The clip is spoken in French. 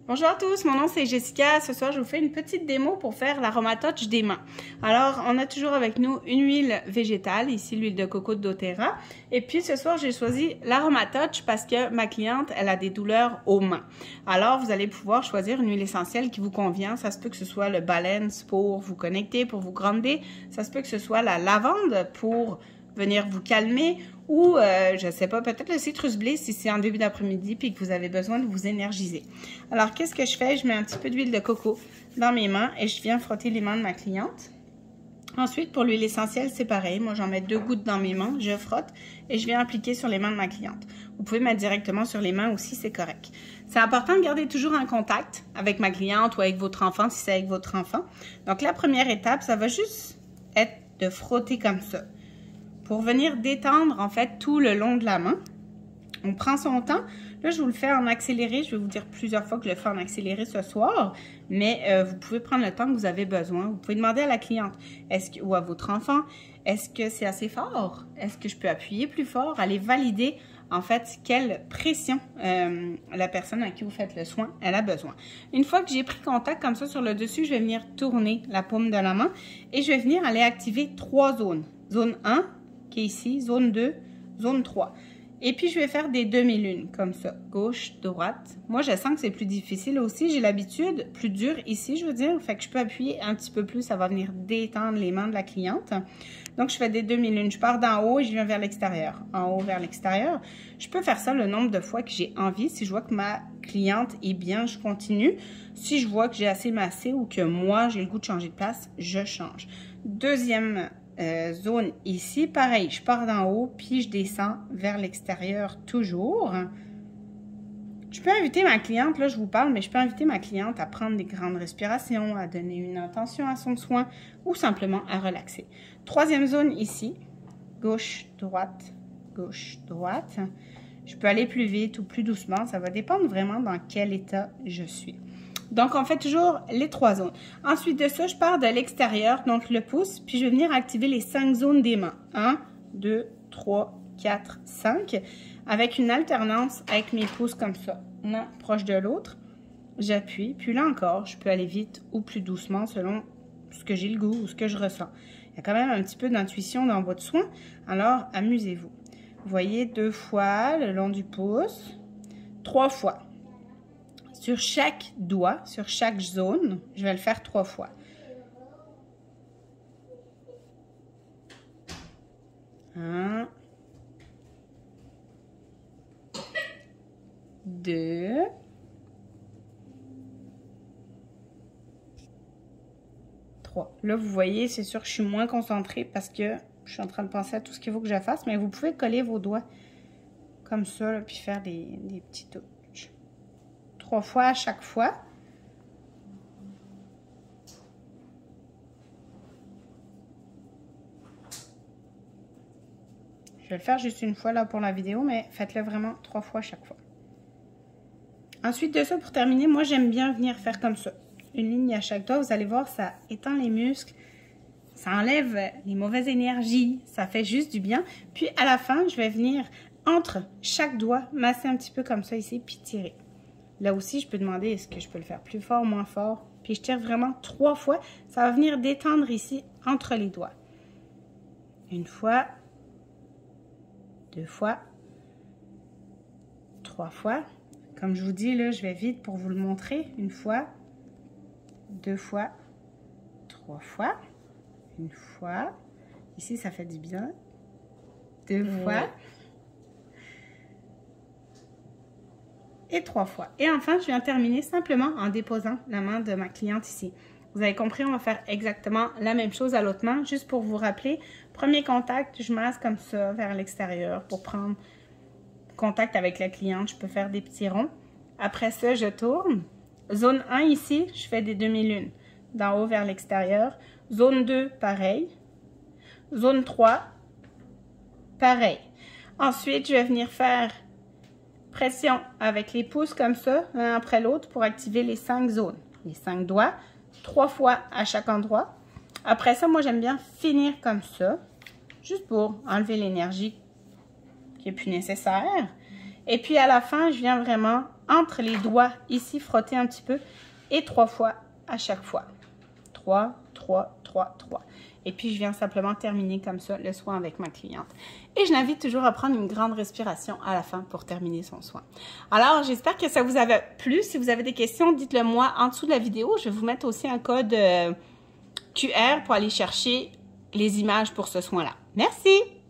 Bonjour à tous, mon nom c'est Jessica. Ce soir, je vous fais une petite démo pour faire l'aromatouch des mains. Alors, on a toujours avec nous une huile végétale, ici l'huile de coco de doTERRA. Et puis ce soir, j'ai choisi l'aromatouch parce que ma cliente, elle a des douleurs aux mains. Alors, vous allez pouvoir choisir une huile essentielle qui vous convient. Ça se peut que ce soit le balance pour vous connecter, pour vous grounder. Ça se peut que ce soit la lavande pour venir vous calmer ou, je ne sais pas, peut-être le citrus bliss si c'est en début d'après-midi puis que vous avez besoin de vous énergiser. Alors, qu'est-ce que je fais? Je mets un petit peu d'huile de coco dans mes mains et je viens frotter les mains de ma cliente. Ensuite, pour l'huile essentielle, c'est pareil. Moi, j'en mets 2 gouttes dans mes mains, je frotte et je viens appliquer sur les mains de ma cliente. Vous pouvez mettre directement sur les mains aussi, c'est correct. C'est important de garder toujours un contact avec ma cliente ou avec votre enfant, si c'est avec votre enfant. Donc, la première étape, ça va juste être de frotter comme ça, pour venir détendre, en fait, tout le long de la main. On prend son temps. Là, je vous le fais en accéléré. Je vais vous dire plusieurs fois que je le fais en accéléré ce soir, mais vous pouvez prendre le temps que vous avez besoin. Vous pouvez demander à la cliente ou à votre enfant, est-ce que c'est assez fort? Est-ce que je peux appuyer plus fort? Allez valider, en fait, quelle pression la personne à qui vous faites le soin, elle a besoin. Une fois que j'ai pris contact comme ça sur le dessus, je vais venir tourner la paume de la main et je vais venir aller activer 3 zones. Zone 1, qui est ici, zone 2, zone 3. Et puis, je vais faire des demi-lunes, comme ça, gauche, droite. Moi, je sens que c'est plus difficile aussi. J'ai l'habitude, plus dur ici, je veux dire. Fait que je peux appuyer un petit peu plus, ça va venir détendre les mains de la cliente. Donc, je fais des demi-lunes. Je pars d'en haut et je viens vers l'extérieur. En haut vers l'extérieur. Je peux faire ça le nombre de fois que j'ai envie. Si je vois que ma cliente est bien, je continue. Si je vois que j'ai assez massé ou que moi, j'ai le goût de changer de place, je change. Deuxième zone ici, pareil, je pars d'en haut, puis je descends vers l'extérieur toujours. Je peux inviter ma cliente, là je vous parle, mais je peux inviter ma cliente à prendre des grandes respirations, à donner une intention à son soin ou simplement à relaxer. Troisième zone ici, gauche, droite, gauche, droite. Je peux aller plus vite ou plus doucement, ça va dépendre vraiment dans quel état je suis. Donc, on fait toujours les 3 zones. Ensuite de ça, je pars de l'extérieur, donc le pouce, puis je vais venir activer les 5 zones des mains. 1, 2, 3, 4, 5, avec une alternance avec mes pouces comme ça, l'un proche de l'autre. J'appuie, puis là encore, je peux aller vite ou plus doucement selon ce que j'ai le goût ou ce que je ressens. Il y a quand même un petit peu d'intuition dans votre soin, alors amusez-vous. Vous voyez 2 fois le long du pouce, 3 fois. Sur chaque doigt, sur chaque zone, je vais le faire 3 fois. 1, 2, 3. Là, vous voyez, c'est sûr que je suis moins concentrée parce que je suis en train de penser à tout ce qu'il faut que je fasse, mais vous pouvez coller vos doigts comme ça, là, puis faire des petits touches. 3 fois à chaque fois. Je vais le faire juste une fois là pour la vidéo, mais faites-le vraiment 3 fois à chaque fois. Ensuite de ça, pour terminer, moi j'aime bien venir faire comme ça. Une ligne à chaque doigt, vous allez voir, ça étend les muscles, ça enlève les mauvaises énergies, ça fait juste du bien. Puis à la fin, je vais venir entre chaque doigt, masser un petit peu comme ça ici, puis tirer. Là aussi, je peux demander, est-ce que je peux le faire plus fort, moins fort? Puis je tire vraiment 3 fois. Ça va venir détendre ici, entre les doigts. 1 fois, 2 fois, 3 fois. Comme je vous dis, là, je vais vite pour vous le montrer. 1 fois, 2 fois, 3 fois, 1 fois. Ici, ça fait du bien. 2 fois. Et 3 fois. Et enfin, je viens terminer simplement en déposant la main de ma cliente ici. Vous avez compris, on va faire exactement la même chose à l'autre main. Juste pour vous rappeler, premier contact, je masse comme ça vers l'extérieur pour prendre contact avec la cliente. Je peux faire des petits ronds. Après ça, je tourne. Zone 1 ici, je fais des demi-lunes. D'en haut vers l'extérieur. Zone 2, pareil. Zone 3, pareil. Ensuite, je vais venir faire pression avec les pouces comme ça, l'un après l'autre, pour activer les 5 zones. Les 5 doigts, 3 fois à chaque endroit. Après ça, moi, j'aime bien finir comme ça, juste pour enlever l'énergie qui est plus nécessaire. Et puis à la fin, je viens vraiment entre les doigts ici, frotter un petit peu et 3 fois à chaque fois. 3, 3, 3, 3. Et puis, je viens simplement terminer comme ça le soin avec ma cliente. Et je l'invite toujours à prendre une grande respiration à la fin pour terminer son soin. Alors, j'espère que ça vous avait plu. Si vous avez des questions, dites-le moi en dessous de la vidéo. Je vais vous mettre aussi un code QR pour aller chercher les images pour ce soin-là. Merci!